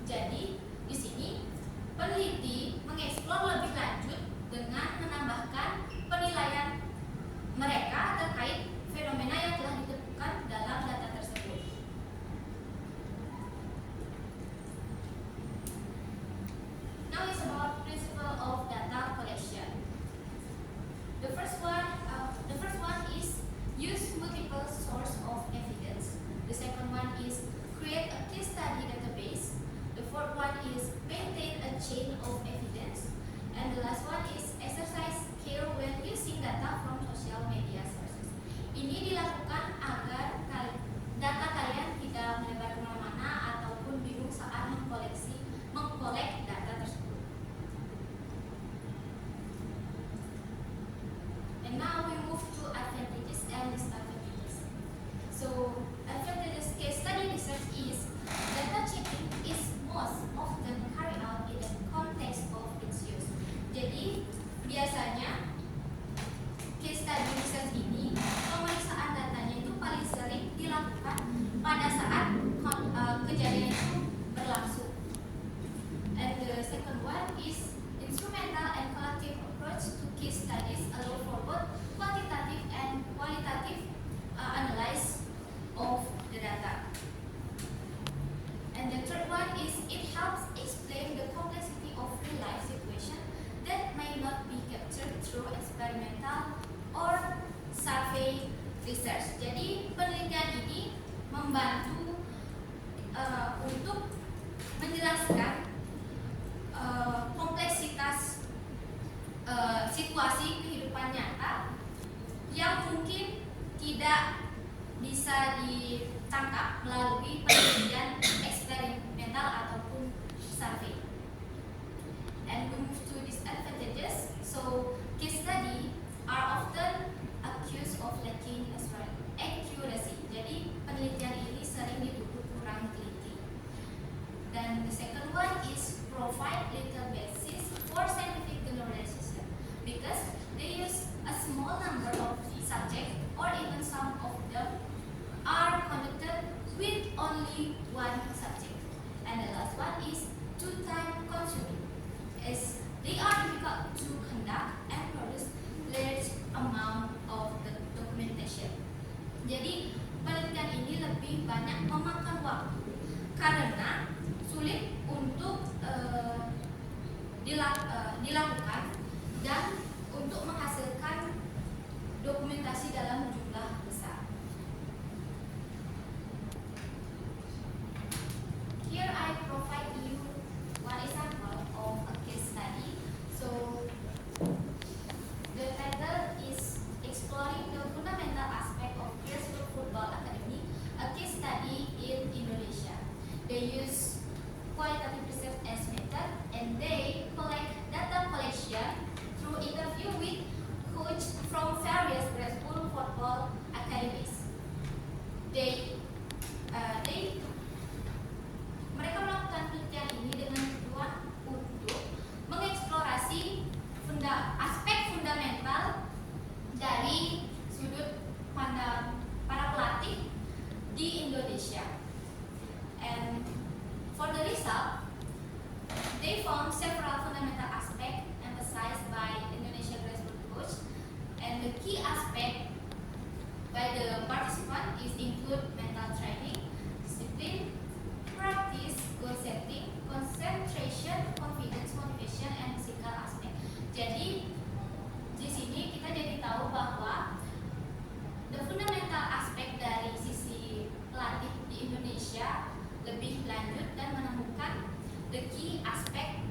Jadi di sini peneliti mengeksplorasi case study database. The fourth one is maintain a chain of evidence. And the last one is exercise care when using data from social media sources. Ini dilakukan agar data kalian tidak melebar kemana-mana ataupun bingung saat mengkolek data tersebut. And now we move to advantages and disadvantages. So, advantages case study research is data checking is most often carried out in the context of its use. Jadi, biasanya case study research ini pemeriksaan datanya itu paling sering dilakukan pada saat kejadian itu berlangsung. And the second one is instrumental and collective approach to case studies allow for both quantitative and qualitative analysis of the data. And the third one is it helps explain the complexity of real life situation that may not be captured through experimental or survey research. Jadi penelitian ini membantu untuk menjelaskan kompleksitas situasi kehidupan nyata yang mungkin tidak bisa ditangkap melalui penelitian eksperimental ataupun survei. And we move to disadvantages. So case study are often accused of lacking accuracy. Jadi penelitian ini sering dituduh kurang teliti. Dan the second one is provide little basis for scientific generalization because they use a small number of subjects or even some of them are conducted with only one subject. And the last one is too time consuming as they are difficult to conduct and produce large amount of the documentation. Jadi penelitian ini lebih banyak memakan waktu karena sulit untuk dilakukan dan untuk menghasilkan dokumentasi dalam jumlah besar. Here I provide you one example of a case study. So the title is Exploring the Fundamental Aspect of Grassroots Football Academy, a case study in Indonesia. They use qualitative research as method and they collect data collection through interview with coach from various grassroots football academies. Mereka melakukan penelitian ini dengan tujuan untuk mengeksplorasi aspek fundamental dari sudut pandang para pelatih di Indonesia. And for the result, they found several fundamental aspects emphasized by Indonesian grassroots coach, and the key aspect by the participant is include mental training, discipline, practice, goal setting, concentration, confidence, motivation, and physical aspect. Jadi di sini kita jadi tahu bahwa the fundamental aspect dari sisi pelatih di Indonesia lebih lanjut dan menemukan the key aspect